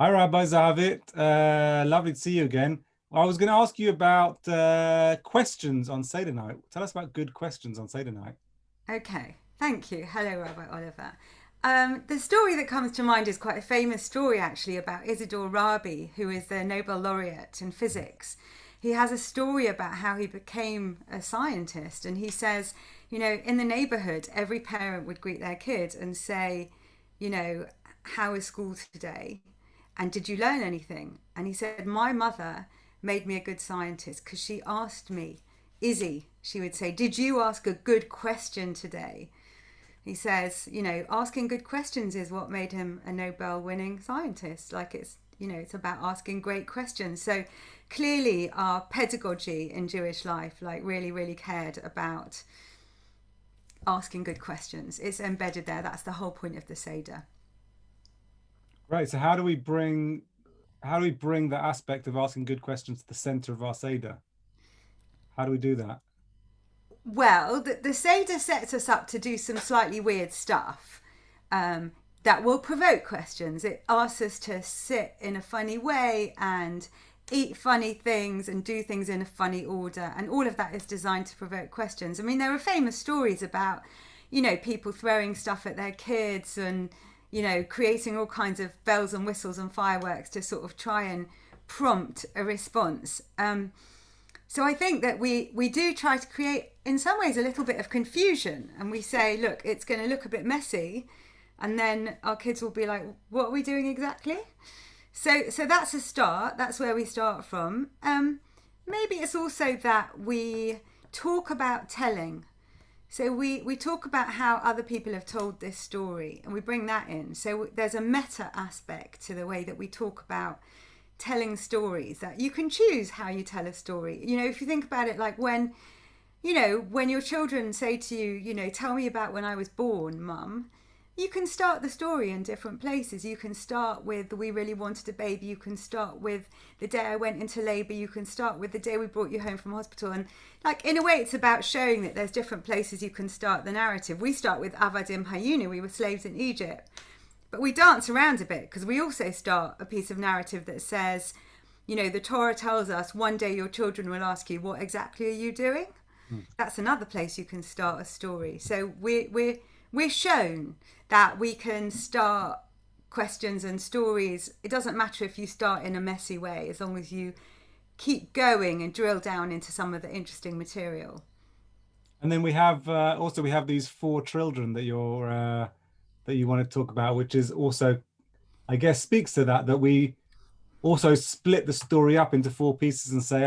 Hi, Rabbi Zahavit. Lovely to see you again. I was going to ask you about questions on Seder night. Tell us about good questions on Seder night. Okay, thank you. Hello, Rabbi Oliver. The story that comes to mind is quite a famous story, actually, about Isidore Rabi, who is the Nobel laureate in physics. He has a story about how he became a scientist, and he says, in the neighborhood, every parent would greet their kid and say, you know, how is school today? And did you learn anything? And he said, my mother made me a good scientist because she asked me, Izzy, she would say, did you ask a good question today? He says, asking good questions is what made him a Nobel winning scientist. Like it's about asking great questions. So clearly our pedagogy in Jewish life, like really, really cared about asking good questions. It's embedded there. That's the whole point of the Seder. Right. So how do we bring the aspect of asking good questions to the center of our Seder? How do we do that? Well, the Seder sets us up to do some slightly weird stuff that will provoke questions. It asks us to sit in a funny way and eat funny things and do things in a funny order. And all of that is designed to provoke questions. I mean, there are famous stories about, people throwing stuff at their kids and, creating all kinds of bells and whistles and fireworks to sort of try and prompt a response. So I think that we do try to create, in some ways, a little bit of confusion. And we say, look, it's going to look a bit messy. And then our kids will be like, what are we doing exactly? So that's a start. That's where we start from. Maybe it's also that we talk about telling. So we talk about how other people have told this story and we bring that in. So there's a meta aspect to the way that we talk about telling stories, that you can choose how you tell a story. If you think about it, like when your children say to you, tell me about when I was born, mum, you can start the story in different places. You can start with we really wanted a baby. You can start with the day I went into labor. You can start with the day we brought you home from hospital. And like, in a way, it's about showing that there's different places you can start the narrative. We start with Avadim Hayinu. We were slaves in Egypt. But we dance around a bit because we also start a piece of narrative that says, the Torah tells us one day your children will ask you, what exactly are you doing? Hmm. That's another place you can start a story. So we're shown that we can start questions and stories. It doesn't matter if you start in a messy way, as long as you keep going and drill down into some of the interesting material. And then we have also we have these four children that you want to talk about, which is also, I guess, speaks to that we also split the story up into four pieces and say,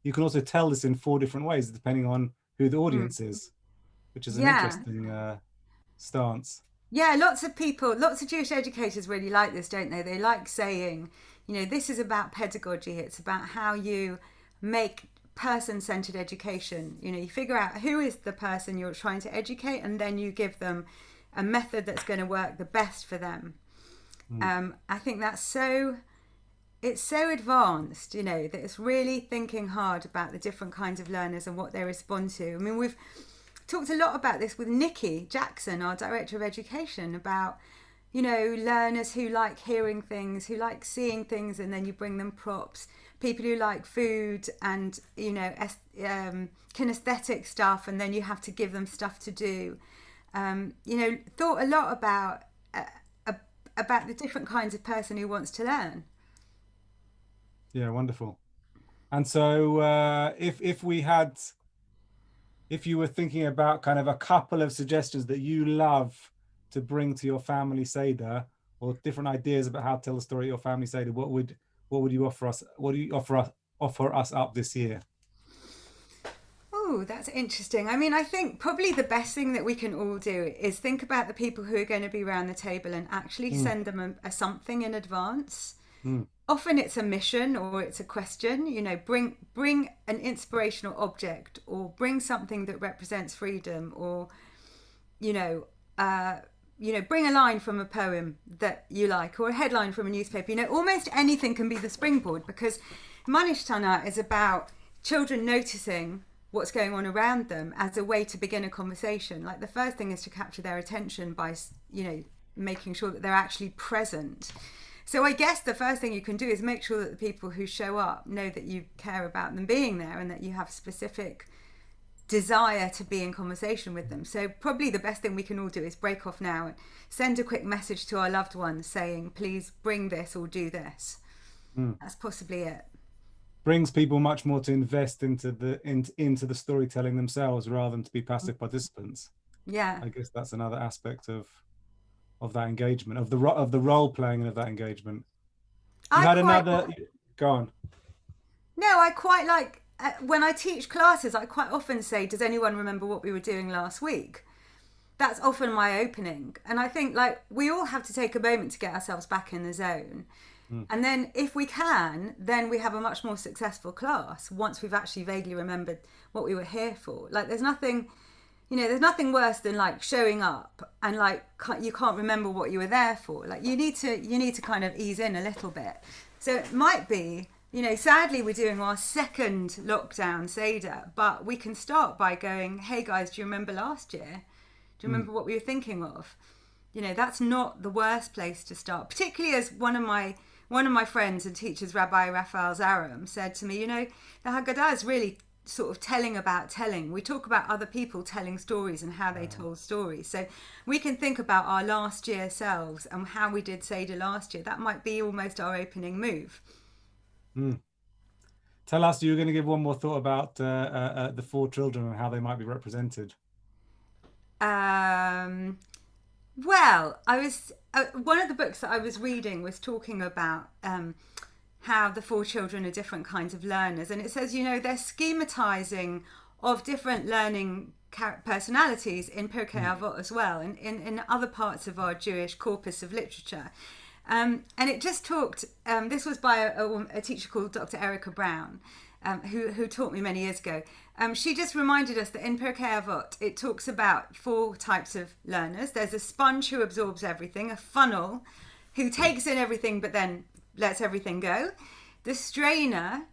you can also tell this in four different ways depending on who the Mm. audience is, which is an Yeah, interesting stance. yeah, lots of people, lots of Jewish educators really like this, don't they? They like saying, this is about pedagogy. It's about how you make person-centered education. You figure out who is the person you're trying to educate, and then you give them a method that's going to work the best for them. Mm. I think it's so advanced, that it's really thinking hard about the different kinds of learners and what they respond to. I mean, we've talked a lot about this with Nikki Jackson, our director of education, about learners who like hearing things, who like seeing things, and then you bring them props. People who like food and kinesthetic stuff, and then you have to give them stuff to do. Thought a lot about the different kinds of person who wants to learn. Yeah, wonderful. And so if you were thinking about kind of a couple of suggestions that you love to bring to your family Seder, or different ideas about how to tell the story of your family Seder, what would you offer us? What do you offer us up this year? Oh, that's interesting. I mean, I think probably the best thing that we can all do is think about the people who are going to be around the table and actually Mm, send them a something in advance. mm, Often it's a mission or it's a question. Bring an inspirational object, or bring something that represents freedom, or you know bring a line from a poem that you like, or a headline from a newspaper. Almost anything can be the springboard, because Mah Nishtana is about children noticing what's going on around them as a way to begin a conversation. Like, the first thing is to capture their attention by making sure that they're actually present. So I guess the first thing you can do is make sure that the people who show up know that you care about them being there and that you have specific desire to be in conversation with them. So probably the best thing we can all do is break off now and send a quick message to our loved ones saying, please bring this or do this. That's possibly it. Brings people much more to invest into the storytelling themselves rather than to be passive participants. Yeah. I guess that's another aspect of that engagement, of the role playing and of that engagement. You had another. Go on. No, I quite like when I teach classes. I quite often say, "Does anyone remember what we were doing last week?" That's often my opening, and I think like we all have to take a moment to get ourselves back in the zone. And then if we can, then we have a much more successful class once we've actually vaguely remembered what we were here for. Like there's nothing worse than like showing up and like you can't remember what you were there for. Like you need to kind of ease in a little bit. So it might be, sadly we're doing our second lockdown Seder, but we can start by going, hey guys, do you remember last year? Do you remember what we were thinking of? That's not the worst place to start, particularly as one of my friends and teachers, Rabbi Raphael Zaram, said to me, the Haggadah is really sort of telling about telling. We talk about other people telling stories and how they told stories. So we can think about our last year selves and how we did Seder last year. That might be almost our opening move. Tell us, you were going to give one more thought about the 4 children and how they might be represented. Well, I was one of the books that I was reading was talking about how the 4 children are different kinds of learners, and it says they're schematizing of different learning personalities in Pirkei Avot as well, and in other parts of our Jewish corpus of literature. And it just talked. This was by a teacher called Dr. Erica Brown, who taught me many years ago. She just reminded us that in Pirkei Avot, it talks about 4 types of learners. There's a sponge who absorbs everything, a funnel who takes in everything but then lets everything go, the strainer,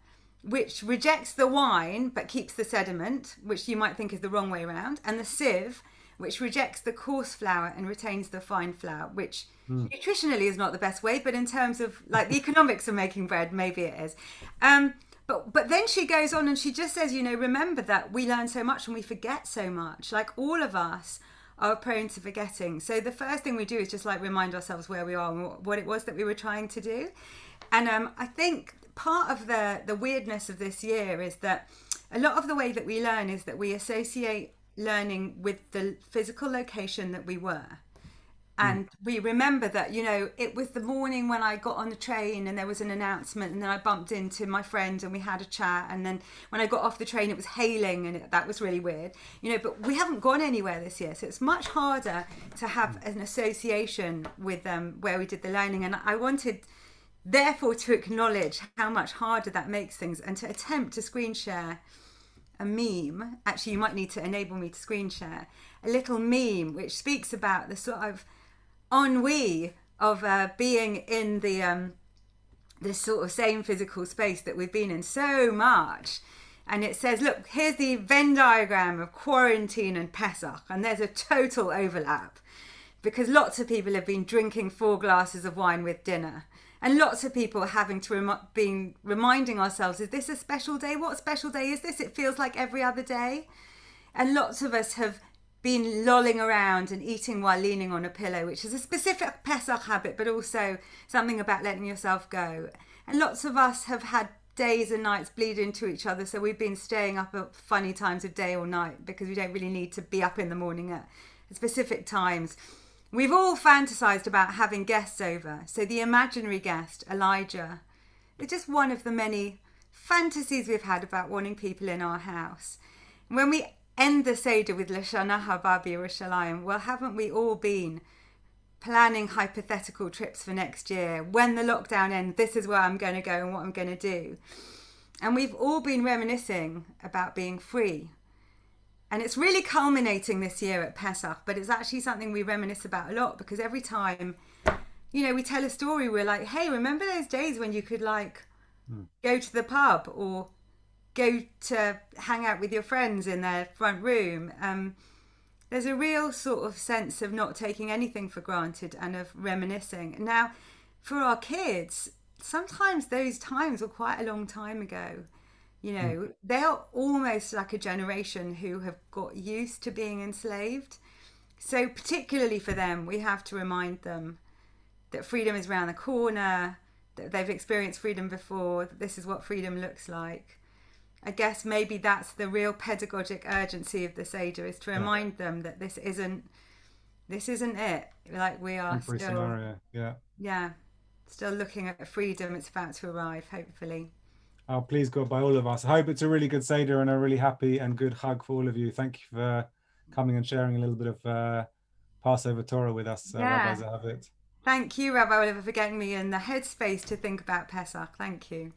which rejects the wine but keeps the sediment, which you might think is the wrong way around, and the sieve, which rejects the coarse flour and retains the fine flour, which nutritionally is not the best way, but in terms of like the economics of making bread, maybe it is. But then she goes on and she just says, remember that we learn so much and we forget so much. Like all of us are prone to forgetting. So the first thing we do is just like remind ourselves where we are and what it was that we were trying to do. And I think part of the weirdness of this year is that a lot of the way that we learn is that we associate learning with the physical location that we were. And we remember that, it was the morning when I got on the train and there was an announcement and then I bumped into my friend and we had a chat. And then when I got off the train, it was hailing and that was really weird, but we haven't gone anywhere this year. So it's much harder to have an association with where we did the learning. And I wanted, therefore, to acknowledge how much harder that makes things and to attempt to screen share a meme. Actually, you might need to enable me to screen share a little meme which speaks about the sort of ennui of being in this sort of same physical space that we've been in so much. And it says, look, here's the Venn diagram of quarantine and Pesach, and there's a total overlap because lots of people have been drinking 4 glasses of wine with dinner, and lots of people having to been reminding ourselves, is this a special day? What special day is this? It feels like every other day. And lots of us have been lolling around and eating while leaning on a pillow, which is a specific Pesach habit, but also something about letting yourself go. And lots of us have had days and nights bleed into each other, so we've been staying up at funny times of day or night because we don't really need to be up in the morning at specific times. We've all fantasized about having guests over. So the imaginary guest, Elijah, is just one of the many fantasies we've had about wanting people in our house. When we end the Seder with L'Shana Haba B'Yerushalayim, well, haven't we all been planning hypothetical trips for next year? When the lockdown ends, this is where I'm going to go and what I'm going to do. And we've all been reminiscing about being free. And it's really culminating this year at Pesach, but it's actually something we reminisce about a lot because every time, we tell a story, we're like, hey, remember those days when you could go to the pub or go to hang out with your friends in their front room? There's a real sort of sense of not taking anything for granted and of reminiscing. Now, for our kids, sometimes those times were quite a long time ago. Mm. They're almost like a generation who have got used to being enslaved. So, particularly for them, we have to remind them that freedom is around the corner, that they've experienced freedom before, that this is what freedom looks like. I guess maybe that's the real pedagogic urgency of the Seder, is to Yeah, remind them that this isn't it. Like, we are temporary still, scenario. Yeah. yeah, still looking at freedom. It's about to arrive, hopefully. Oh, please God, by all of us. I hope it's a really good Seder and a really happy and good hug for all of you. Thank you for coming and sharing a little bit of Passover Torah with us, Rabbi Yeah. Zahavit. Thank you, Rabbi Oliver, for getting me in the headspace to think about Pesach. Thank you.